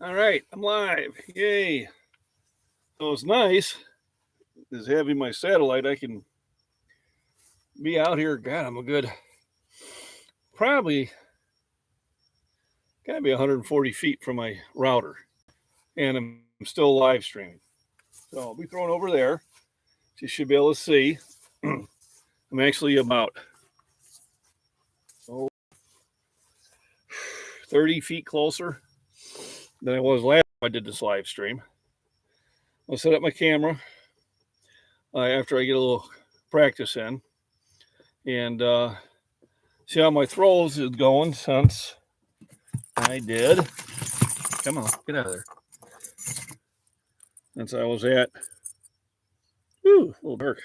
All right, I'm live. Yay. So it's nice is having my satellite. I can be out here. God, I'm a good, probably gotta be 140 feet from my router. And I'm still live streaming. So I'll be thrown over there. So you should be able to see. I'm actually about oh, 30 feet closer than I was last time I did this live stream. I'll set up my camera after I get a little practice in and see how my throws is going since I did. Come on, get out of there. Since I was at, a little dark,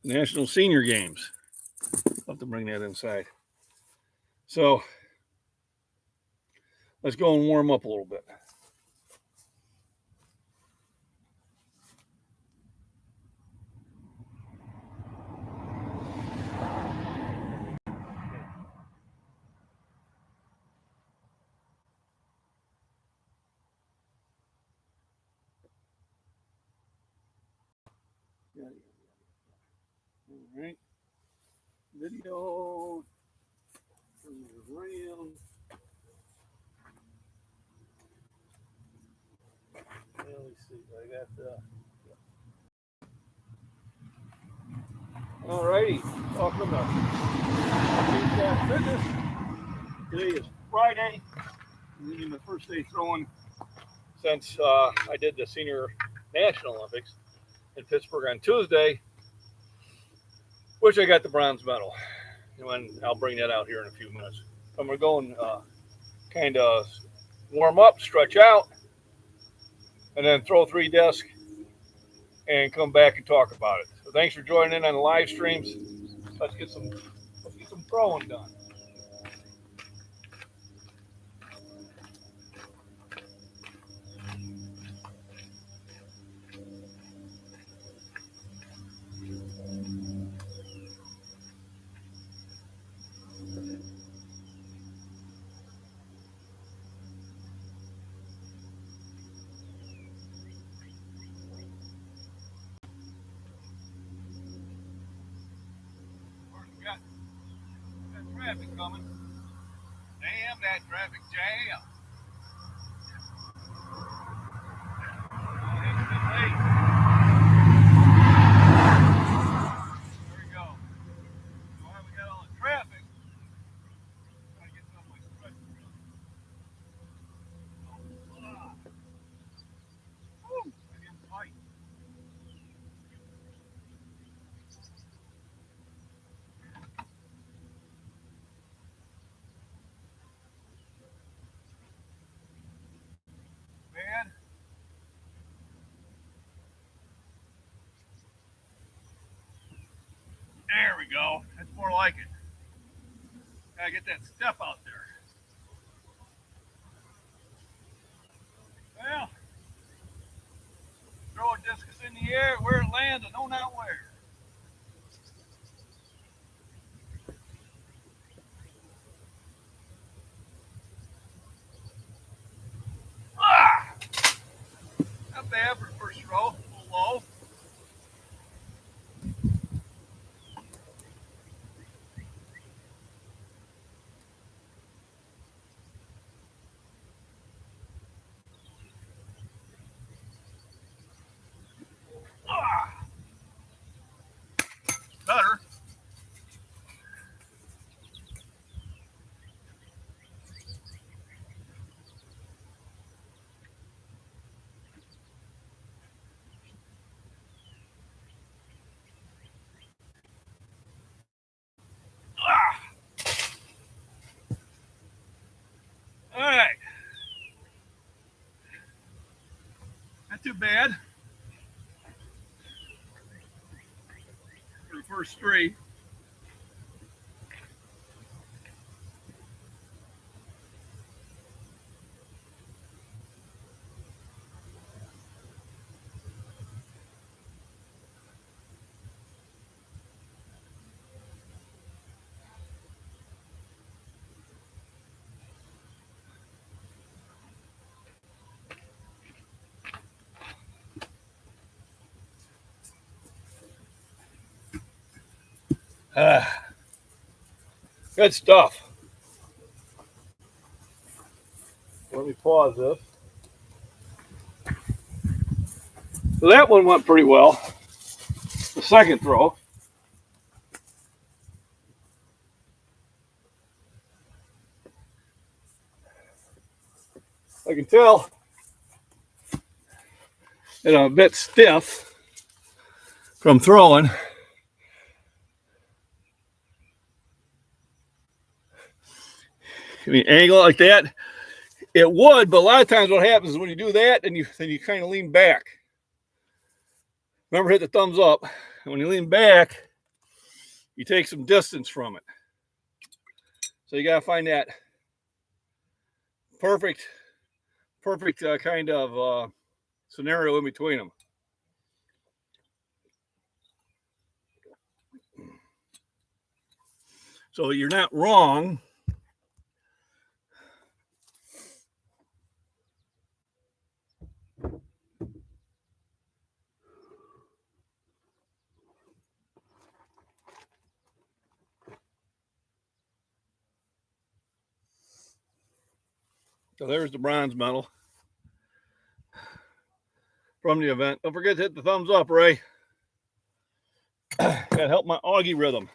National Senior Games. I'll have to bring that inside. So let's go and warm up a little bit. All right. Video. Turn this around. Let me see. I got all righty. Welcome to Fitness. Today is Friday. This is my first day throwing since I did the Senior National Olympics in Pittsburgh on Tuesday, which I got the bronze medal. And I'll bring that out here in a few minutes. I'm going to go and kind of warm up, stretch out, and then throw 3 discs and come back and talk about it. So thanks for joining in on the live streams. Let's get some throwing done. We got traffic coming. Damn that traffic jam. There we go. While we got all the traffic, try to get some of my stretching done. Woo! I didn't fight. Man. There we go. That's more like it. Gotta get that step out there. Well, throw a discus in the air where it lands, I know not where. Ah! Not bad for the first throw. A little low. Ah! Better. Ah! All right. Not too bad for the first 3. Good stuff. Let me pause this. So that one went pretty well. The second throw. I can tell that I'm a bit stiff from throwing. I mean, angle like that, it would, but a lot of times what happens is when you do that, then you kind of lean back. Remember, hit the thumbs up. And when you lean back, you take some distance from it. So you got to find that perfect kind of scenario in between them. So you're not wrong. So there's the bronze medal from the event. Don't forget to hit the thumbs up, Ray. Gotta help my Augie rhythm.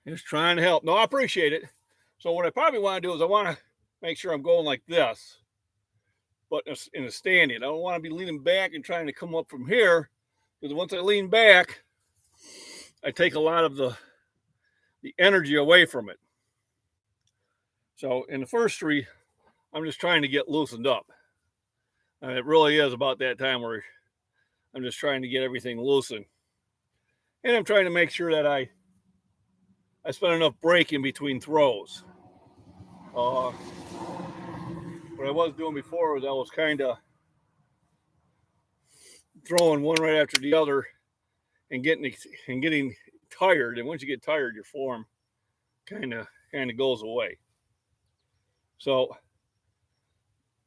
Just trying to help. No, I appreciate it. So what I probably want to do is I want to make sure I'm going like this, but in a standing. I don't want to be leaning back and trying to come up from here, because once I lean back, I take a lot of the energy away from it. So in the first three, I'm just trying to get loosened up. And it really is about that time where I'm just trying to get everything loosened. And I'm trying to make sure that I spend enough break in between throws. What I was doing before was I was kind of throwing one right after the other and getting tired. And once you get tired, your form kind of goes away. So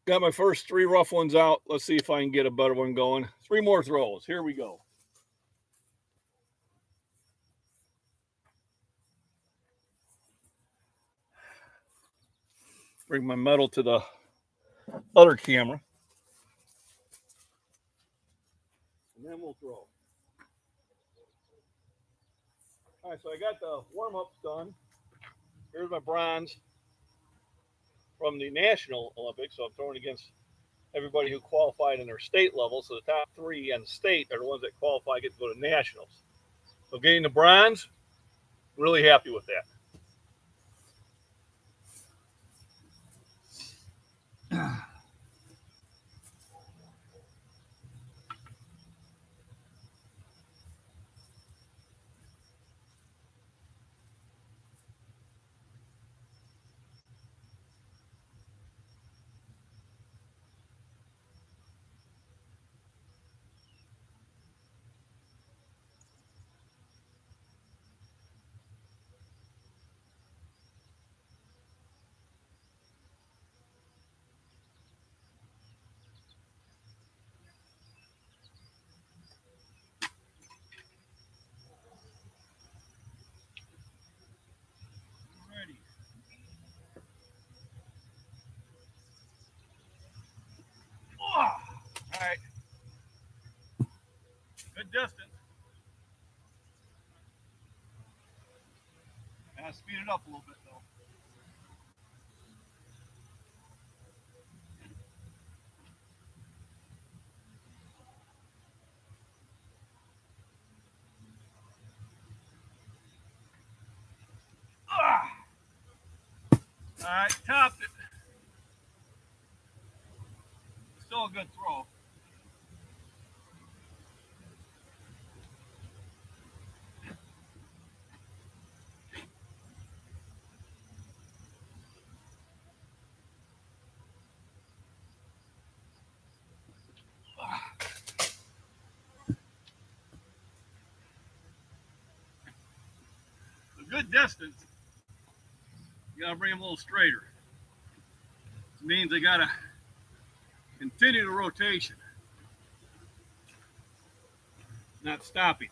got my first three rough ones out. Let's see if I can get a better one going. 3 more throws. Here we go. Bring my medal to the other camera. And then we'll throw. All right, so I got the warm-ups done. Here's my bronze from the National Olympics. So I'm throwing against everybody who qualified in their state level. So the top 3 in the state are the ones that qualify, get to go to nationals. So getting the bronze, really happy with that. All right. Good distance. Gotta speed it up a little bit though. All right, topped it. Still a good throw. A good distance. You gotta bring them a little straighter. This means I gotta continue the rotation. not stopping.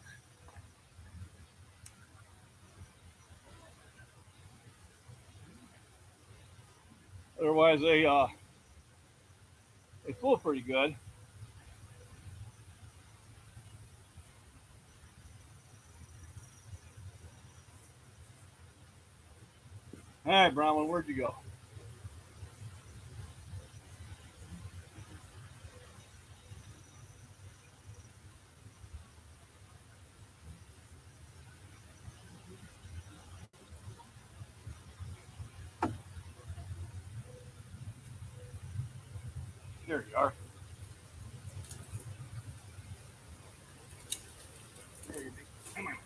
Otherwise, they feel pretty good. All right, Bronwyn, where'd you go? There you are. There you be. Come on. I'm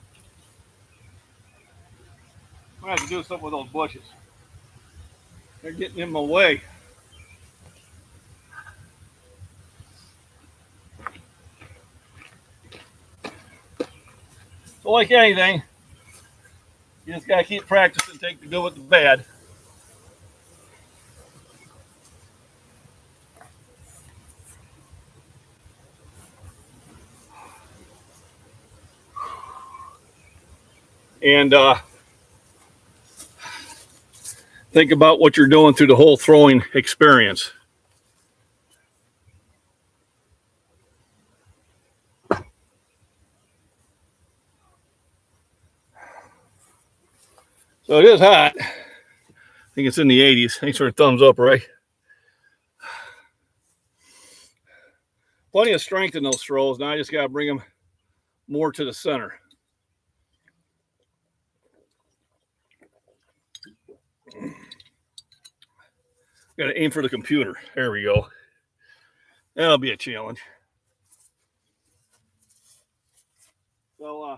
gonna have to do something with those bushes. They're getting in my way. So like anything, you just gotta keep practicing, take the good with the bad. And think about what you're doing through the whole throwing experience. So it is hot. I think it's in the 80s. Thanks for a thumbs up, Ray. Plenty of strength in those throws. Now I just got to bring them more to the center. Got to aim for the computer. There we go. That'll be a challenge. So,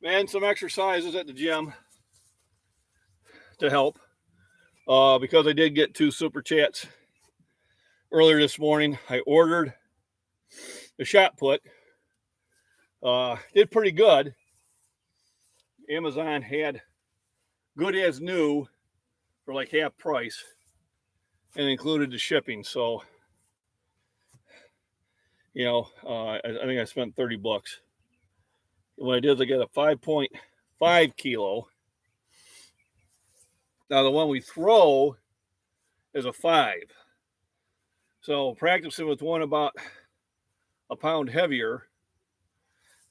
man, some exercises at the gym to help. Because I did get 2 super chats earlier this morning. I ordered the shot put. Did pretty good. Amazon had good as new for like half price and included the shipping. So, you know, I think I spent $30. What I did is I got a 5.5 kilo. Now the one we throw is a 5. So practicing with one about a pound heavier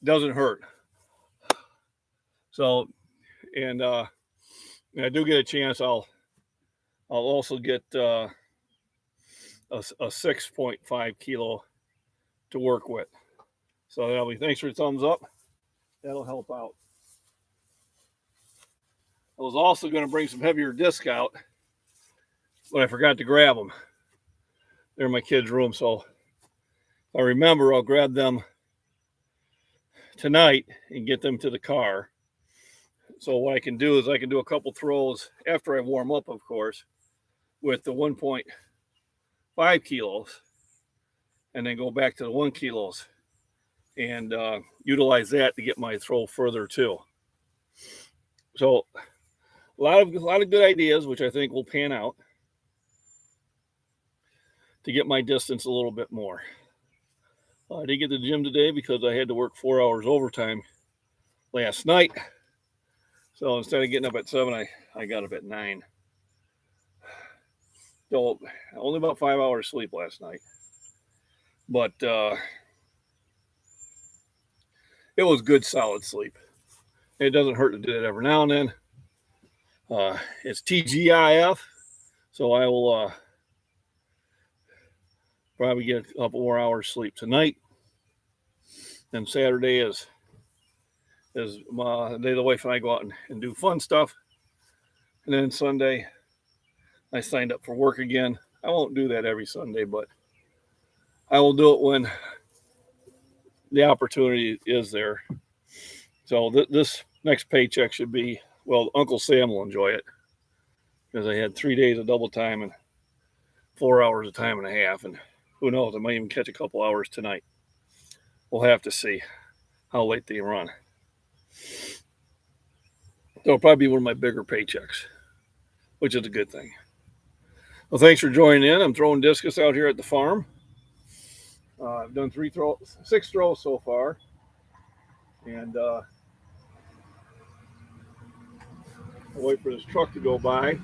doesn't hurt. So, and when I do get a chance, I'll also get a 6.5 kilo to work with. So that'll be, thanks for the thumbs up. That'll help out. I was also going to bring some heavier disc out, but I forgot to grab them. They're in my kids' room, so if I remember, I'll grab them tonight and get them to the car. So what I can do is I can do a couple throws after I warm up, of course, with the 1.5 kilos, and then go back to the 1 kilos and utilize that to get my throw further too. So a lot of good ideas, which I think will pan out to get my distance a little bit more. I didn't get to the gym today because I had to work 4 hours overtime last night. So instead of getting up at 7, I got up at 9. So only about 5 hours sleep last night. But it was good, solid sleep. It doesn't hurt to do that every now and then. It's TGIF, so I will probably get a couple more hours sleep tonight. And Saturday is the day the wife and I go out and do fun stuff. And then Sunday, I signed up for work again. I won't do that every Sunday, but I will do it when the opportunity is there. So this next paycheck should be, well, Uncle Sam will enjoy it because I had 3 days of double time and 4 hours of time and a half. And who knows, I might even catch a couple hours tonight. We'll have to see how late they run. It'll probably be one of my bigger paychecks, which is a good thing. Well, thanks for joining in. I'm throwing discus out here at the farm. I've done 6 throws so far. And I'll wait for this truck to go by.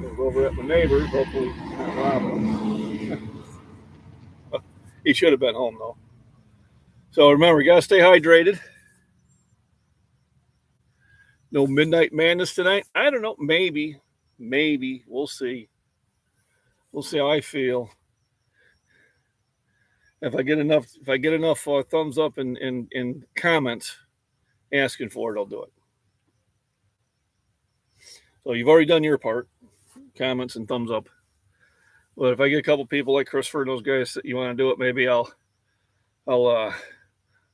We're over at my neighbor's, hopefully not robbing. He should have been home though. So remember, you gotta stay hydrated. No midnight madness tonight. I don't know. Maybe. We'll see. We'll see how I feel. If I get enough thumbs up and comments asking for it, I'll do it. So you've already done your part, comments and thumbs up. But if I get a couple people like Christopher and those guys that you want to do it, maybe I'll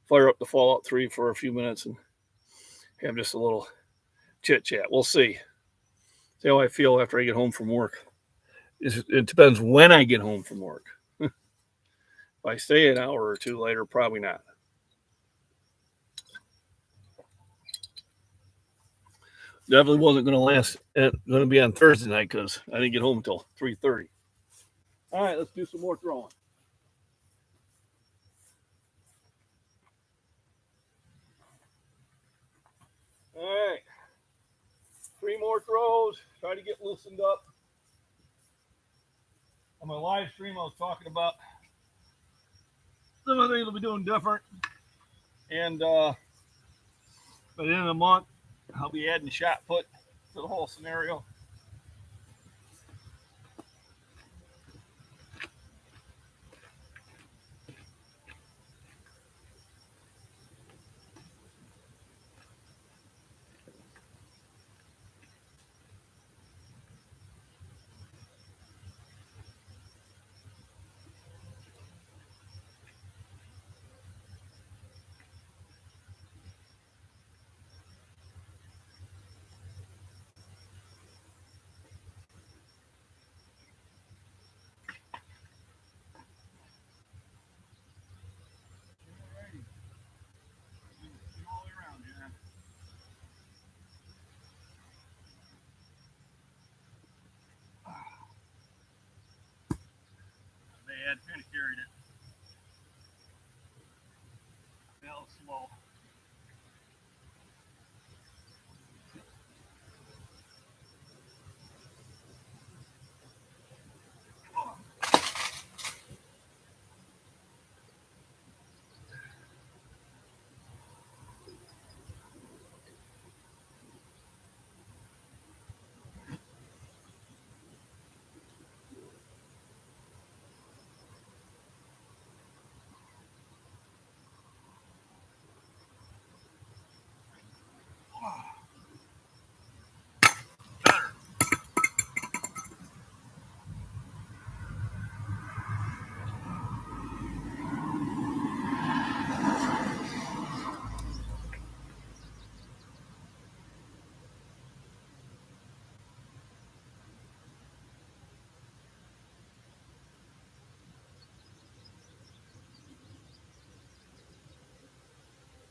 fire up the Fallout 3 for a few minutes and have just a little chit chat. We'll see. See how I feel after I get home from work. It depends when I get home from work. If I stay an hour or two later, probably not. Definitely wasn't going to last. Going to be on Thursday night because I didn't get home until 3:30. All right, let's do some more throwing. All right, 3 more throws. Try to get loosened up. On my live stream, I was talking about some of the things we'll be doing different. And by the end of the month, I'll be adding shot put to the whole scenario. Bad, kind of carried it. Fell slow. Better.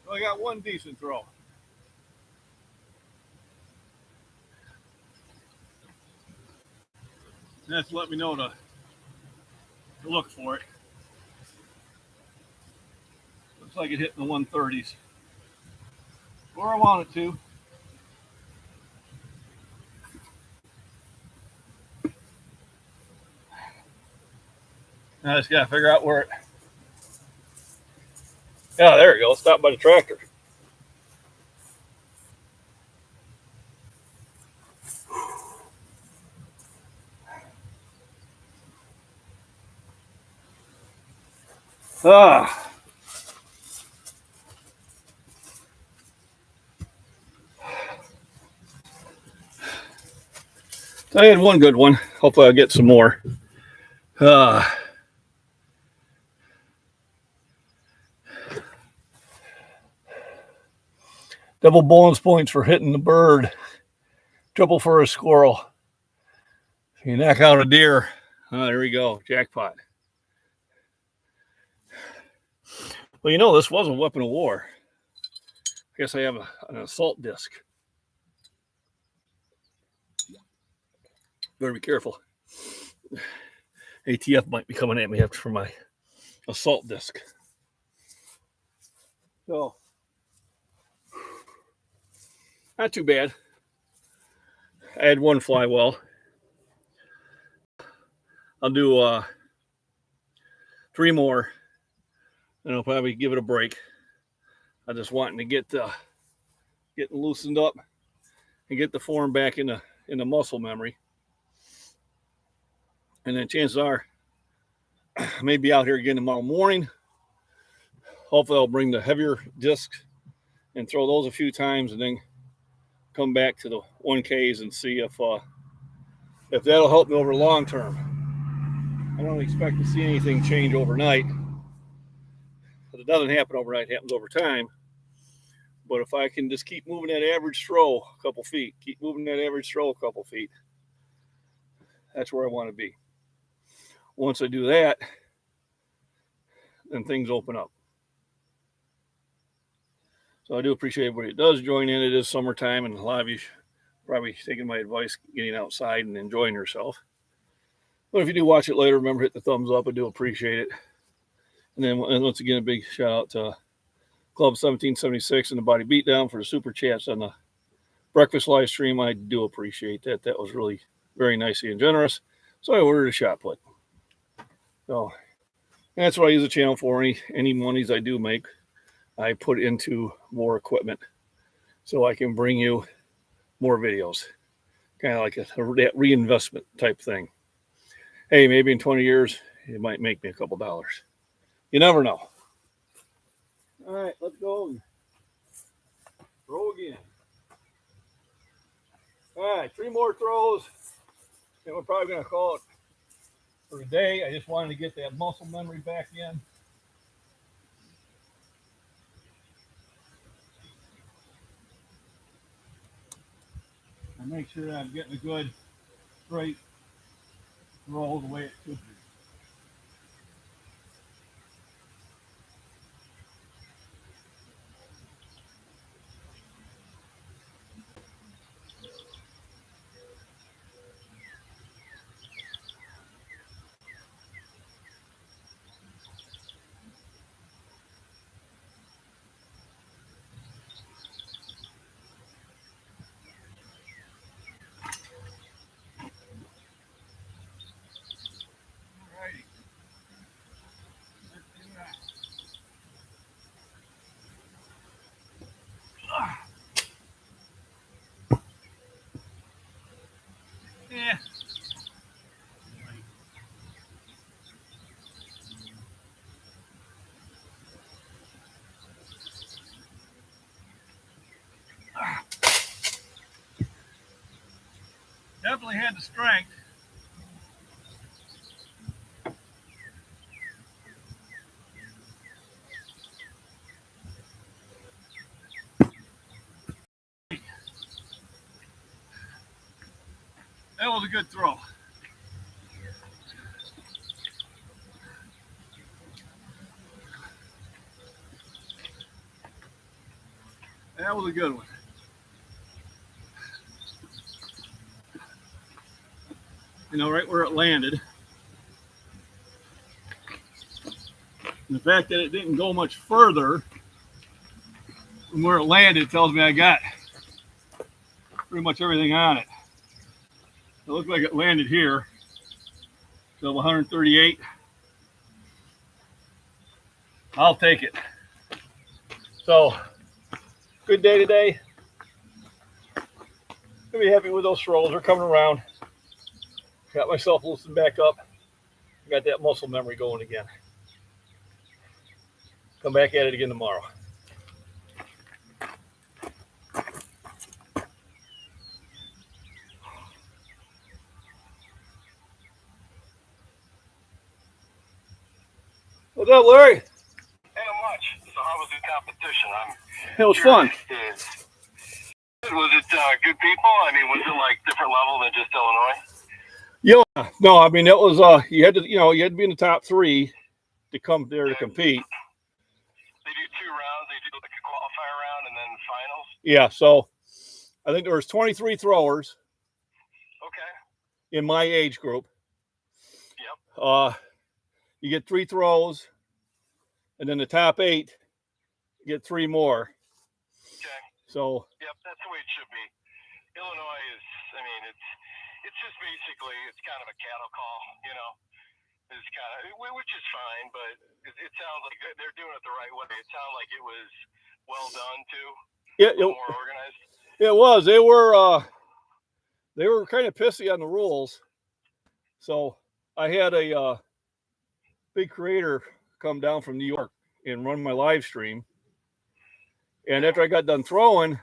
Well, I got one decent throw. That's let me know to look for it. Looks like it hit in the 130s. Where I want it to. I just gotta figure out where it. Yeah, there we go. Stop by the tractor. Ah. I had one good one. Hopefully I'll get some more. Double bonus points for hitting the bird. Triple for a squirrel. You knock out a deer. Oh, there we go. Jackpot. Well, you know, this was a weapon of war. I guess I have an assault disc. Better be careful. ATF might be coming at me for my assault disc. So, not too bad. I had one fly well. I'll do 3 more, and I'll probably give it a break. I'm just wanting to get getting loosened up and get the form back in the muscle memory. And then chances are I may be out here again tomorrow morning. Hopefully I'll bring the heavier discs and throw those a few times, and then come back to the 1Ks and see if that'll help me over long term. I don't expect to see anything change overnight. If it doesn't happen overnight, it happens over time. But if I can just keep moving that average throw a couple feet, that's where I want to be. Once I do that, then things open up. So I do appreciate everybody that does join in. It is summertime, and a lot of you probably taking my advice, getting outside and enjoying yourself. But if you do watch it later, remember, hit the thumbs up. I do appreciate it. And then once again, a big shout out to Club 1776 and the Body Beatdown for the super chats on the breakfast live stream. I do appreciate that. That was really very nicely and generous. So I ordered a shot put. So that's what I use the channel for. Any monies I do make, I put into more equipment so I can bring you more videos. Kind of like that reinvestment type thing. Hey, maybe in 20 years, it might make me a couple dollars. You never know. All right, let's go and throw again. All right, 3 more throws, and we're probably going to call it for the day. I just wanted to get that muscle memory back in. And make sure I'm getting a good straight roll the way it should be. Yeah. Definitely had the strength. That was a good throw. That was a good one. You know, right where it landed. And the fact that it didn't go much further from where it landed tells me I got pretty much everything on it. It looked like it landed here. So 138. I'll take it. So, good day today. Gonna be happy with those throws. They're coming around. Got myself loosened back up. Got that muscle memory going again. Come back at it again tomorrow. What's up, Larry? Hey, much. So how was the competition? It was fun. Was it good people? I mean, was it like different level than just Illinois? Yeah, no, I mean, it was you had to be in the top 3 to come there to compete. They do 2 rounds. They do like a qualifier round and then finals. Yeah, so I think there was 23 throwers. Okay. In my age group. Yep. You get 3 throws, and then the top 8 get 3 more. Okay. So. Yep, that's the way it should be. Illinois is, I mean, it's just basically, it's kind of a cattle call, you know. It's kind of, which is fine, but it sounds like they're doing it the right way. It sounded like it was well done too. Yeah, more organized. It was. They were kind of pissy on the rules. So I had a big creator come down from New York and run my live stream. And after I got done throwing,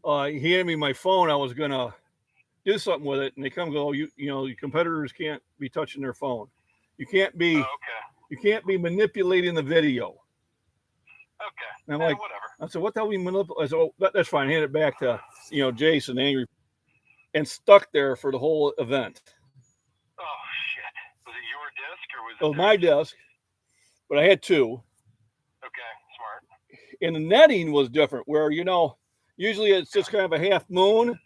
he handed me my phone. I was gonna do something with it, and they come and go, you know, your competitors can't be touching their phone. You can't be. You can't be manipulating the video. Okay. And I'm like, whatever. I said, what the hell we manipulate? I said, oh, that's fine. Hand it back to, you know, Jason, angry, and stuck there for the whole event. Oh shit! Was it your disc or was it was my disc? But I had 2. Okay, smart. And the netting was different, where, you know, usually it's just kind of a half moon.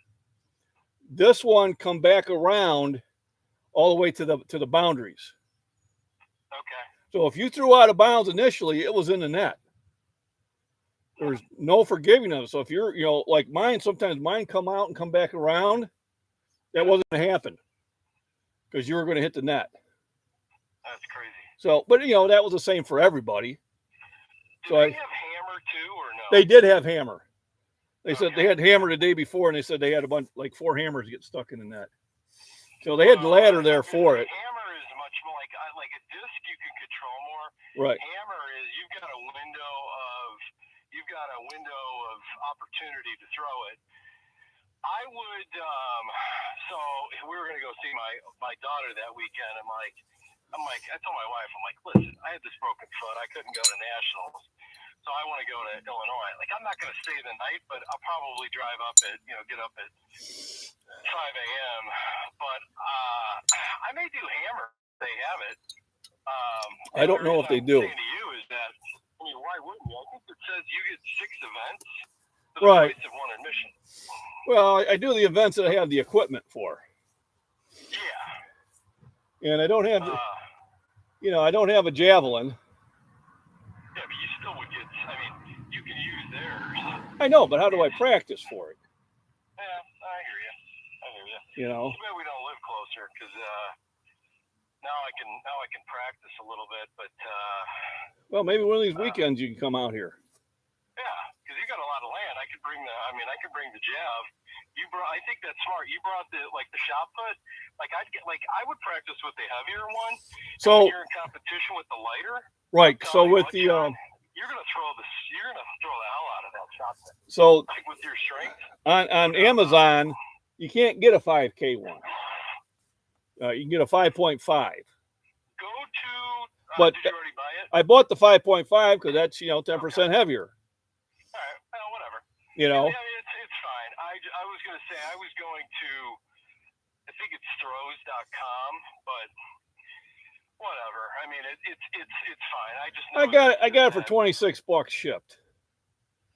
This one come back around all the way to the boundaries. Okay. So if you threw out of bounds initially, it was in the net. There's no forgiving of it. So if you're, you know, like mine, sometimes mine come out and come back around. That wasn't going to happen because you were going to hit the net. That's crazy. So, but you know, that was the same for everybody. Did they have hammer too, or no? They did have hammer. They said they had hammer the day before, and they said they had a bunch, like 4 hammers get stuck in the net. So they had ladder there for it. Hammer is much more like a disc you can control more. Right. Hammer is you've got a window of opportunity to throw it. I would so we were gonna go see my daughter that weekend. I'm like I told my wife, I'm like, listen, I had this broken foot, I couldn't go to nationals. So I want to go to Illinois. Like, I'm not going to stay the night, but I'll probably drive up at, you know, get up at 5 a.m. But I may do hammer if they have it. I don't know if they do. Saying to you is that, I mean, why wouldn't you? I think it says you get 6 events for the price of 1 admission. Well, I do the events that I have the equipment for. Yeah. And I don't have, you know, I don't have a javelin. Yeah, but you still would get, I mean, you can use theirs. I know, but how do I practice for it? Yeah, I hear you. You know? Too bad we don't live closer, because now I can practice a little bit, but well, maybe one of these weekends you can come out here. Yeah, because you got a lot of land. I could bring the jav. I think that's smart. You brought the shot put. Like I would practice with the heavier one. So when you're in competition with the lighter. Right. So with the you're gonna throw the hell out of that shot put. So like with your strength. On Amazon, you can't get a 5K one. You can get a 5.5. Go to. But did you already buy it? I bought the 5.5 because that's 10% heavier. All right. Well, whatever. You know. Yeah, it's fine. I was gonna say I was going to. I think it's throws.com, but whatever. I mean, it's fine. I just know I got it for $26 shipped.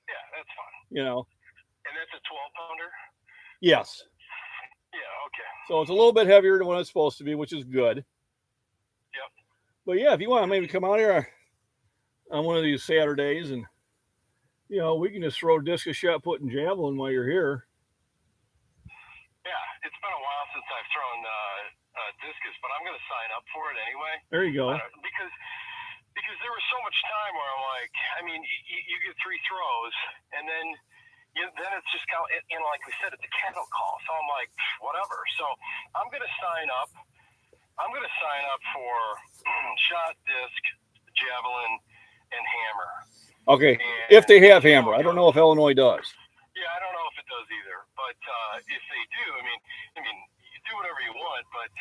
Yeah, that's fine. You know. And that's a 12-pounder? Yes. Yeah, okay. So it's a little bit heavier than what it's supposed to be, which is good. Yep. But yeah, if you want to maybe come out here on one of these Saturdays and we can just throw discus shot put and javelin while you're here. Yeah, it's been a while since I've thrown discus, but I'm going to sign up for it anyway. There you go. Because there was so much time where I'm like, I mean, you get 3 throws, and then it's just kind of, like we said, it's a cattle call. So I'm like, whatever. So I'm going to sign up. I'm going to sign up for shot, disc, javelin, and hammer. Okay, if they have hammer. I don't know if Illinois does. Yeah, I don't know if it does either. But if they do, I mean, you do whatever you want. But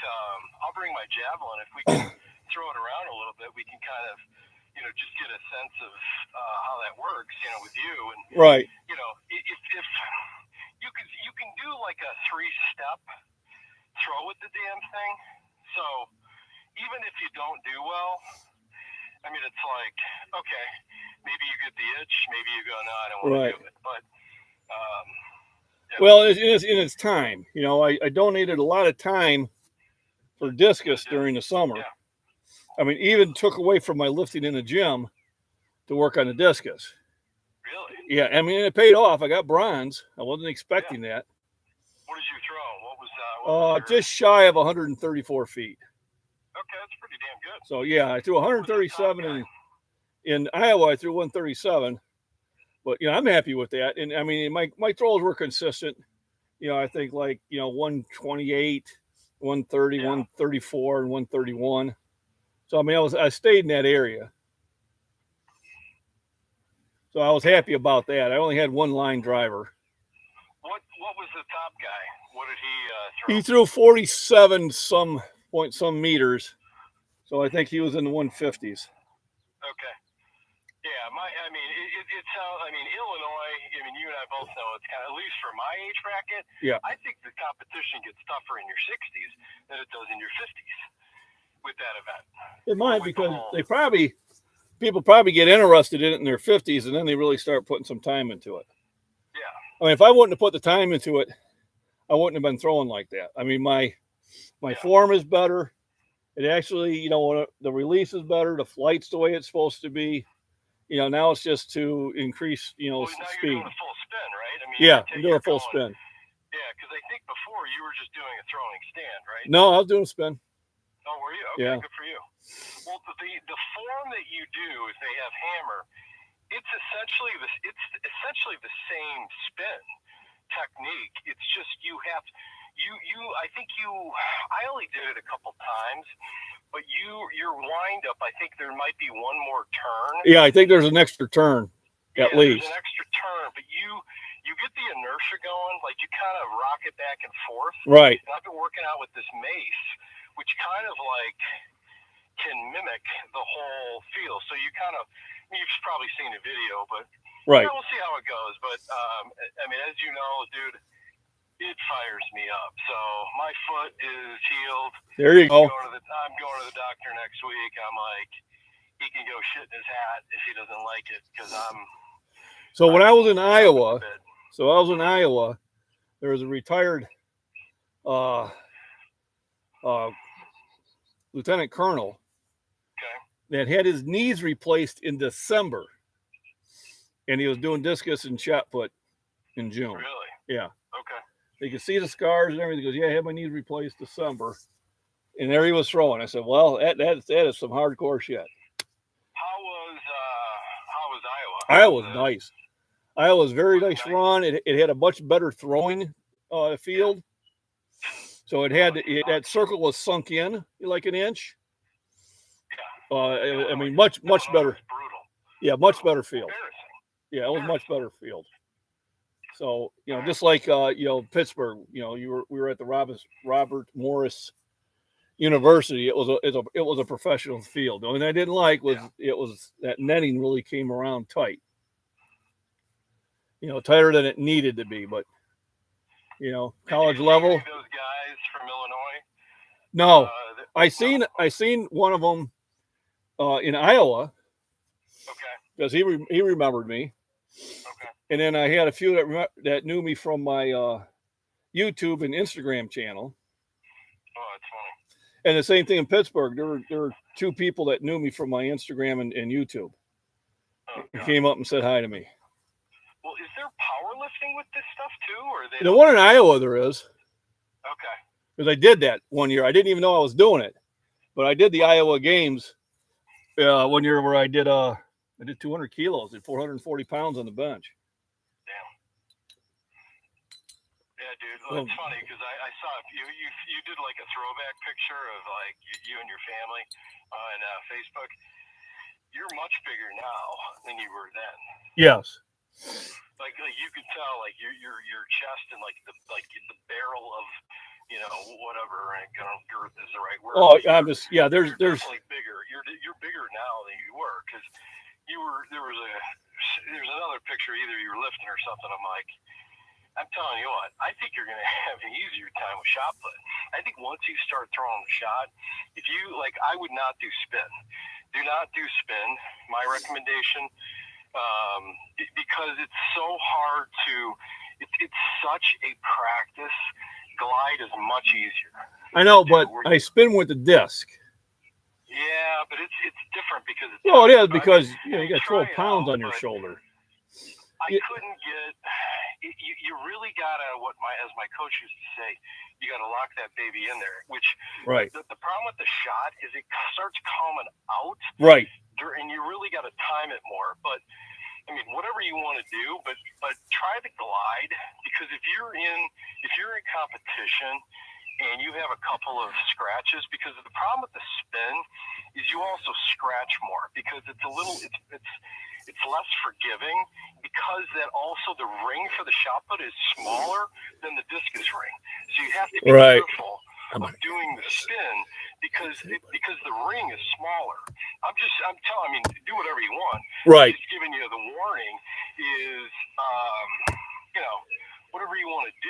I'll bring my javelin. If we can throw it around a little bit, we can kind of, just get a sense of how that works, with you. And right. If you can do like a 3-step throw with the damn thing. So even if you don't do well, I mean, it's like, okay, maybe you get the itch, maybe you go, no, I don't want to do it. But well, it's time. I donated a lot of time for discus during the summer. Yeah. I mean, even took away from my lifting in the gym to work on the discus. Really? Yeah, I mean, it paid off. I got bronze. I wasn't expecting that. What did you throw? What was your... Just shy of 134 feet. Okay, that's pretty damn good. So yeah, I threw 137 in Iowa. I threw 137, but I'm happy with that. And I mean, my throws were consistent. I think like 128, 130, 134, and 131. So I mean, I stayed in that area. So I was happy about that. I only had one line driver. What was the top guy? What did he throw? He threw 47 some meters. So I think he was in the 150s. Okay. Yeah, Illinois, you and I both know it's kind of, at least for my age bracket, I think the competition gets tougher in your 60s than it does in your 50s with that event. It might, because people probably get interested in it in their 50s, and then they really start putting some time into it. Yeah. I mean, if I wouldn't have put the time into it, I wouldn't have been throwing like that. I mean, my form is better. It actually, the release is better. The flight's the way it's supposed to be. Now it's just to increase, now speed. You're doing a full spin, right? I mean, I'm doing a full spin. Yeah, because I think before you were just doing a throwing stand, right? No, I was doing a spin. Oh, were you? Okay, yeah. Good for you. Well, the form that you do, if they have hammer, it's essentially the same spin technique. It's just I only did it a couple times, but your wind up, I think there might be one more turn. Yeah, I think there's an extra turn at least. There's an extra turn, but you get the inertia going, like you kind of rock it back and forth. Right. And I've been working out with this mace, which kind of like can mimic the whole feel. So you've probably seen the video, but right. We'll see how it goes. But I mean, as you know, dude, it fires me up. So my foot is healed. There you go. I'm going to the doctor next week. I'm like, he can go shit in his hat if he doesn't like it, because So when I was in Iowa, there was a retired lieutenant colonel that had his knees replaced in December, and he was doing discus and shot put in June. Really? Yeah. Okay. You could see the scars and everything. He goes, yeah, I had my knees replaced December, and there he was throwing. I said, well, that is some hardcore shit. How was Iowa? Iowa was nice. Iowa was very nice run. It had a much better throwing field. So that circle was sunk in like an inch. Yeah. I mean, much better. Brutal. Yeah, much better field. Yeah, it was much better field. So just like Pittsburgh, we were at the Robert Morris University. It was a professional field. The only thing I didn't like was that netting really came around tight. Tighter than it needed to be, but college level. Those guys from Illinois. No, I seen one of them in Iowa. Okay. Because he remembered me. Okay. And then I had a few that knew me from my YouTube and Instagram channel. Oh, that's funny. And the same thing in Pittsburgh. There were two people that knew me from my Instagram and YouTube. And came up and said hi to me. Well, is there powerlifting with this stuff too, or the one in Iowa there is? Okay. Because I did that one year. I didn't even know I was doing it, but I did the Iowa Games 1 year where I did 200 kilos and 440 pounds on the bench. Damn. Yeah, dude. Well, it's funny because I saw you did like a throwback picture of like you and your family on Facebook. You're much bigger now than you were then. Yes. Like you could tell, like your chest and like the barrel of whatever girth is the right word. Oh, I'm just there's definitely bigger. You're bigger now than you were, because there's another picture, either you were lifting or something. I'm telling you what, I think you're gonna have an easier time with shot put. I think once you start throwing the shot, if you I would not do spin. Do not do spin. My recommendation. Because it's so hard it's such a practice. Glide is much easier. I know, but I spin with the disc. Yeah, but it's different because it's. Well, it is I mean, because you know you got try 12 it pounds out, on your but shoulder. I Yeah. couldn't get. You really gotta as my coach used to say, you gotta lock that baby in there. Which Right. the problem with the shot is it starts coming out, Right. and you really gotta time it more. But I mean, whatever you want to do, but try the glide, because if you're in competition and you have a couple of scratches, because the problem with the spin is you also scratch more because it's a little it's less forgiving, because that also the ring for the shot put is smaller than the discus ring, so you have to be careful of doing the spin because the ring is smaller. I'm telling. I mean, do whatever you want. Right. Just giving you the warning is, whatever you want to do.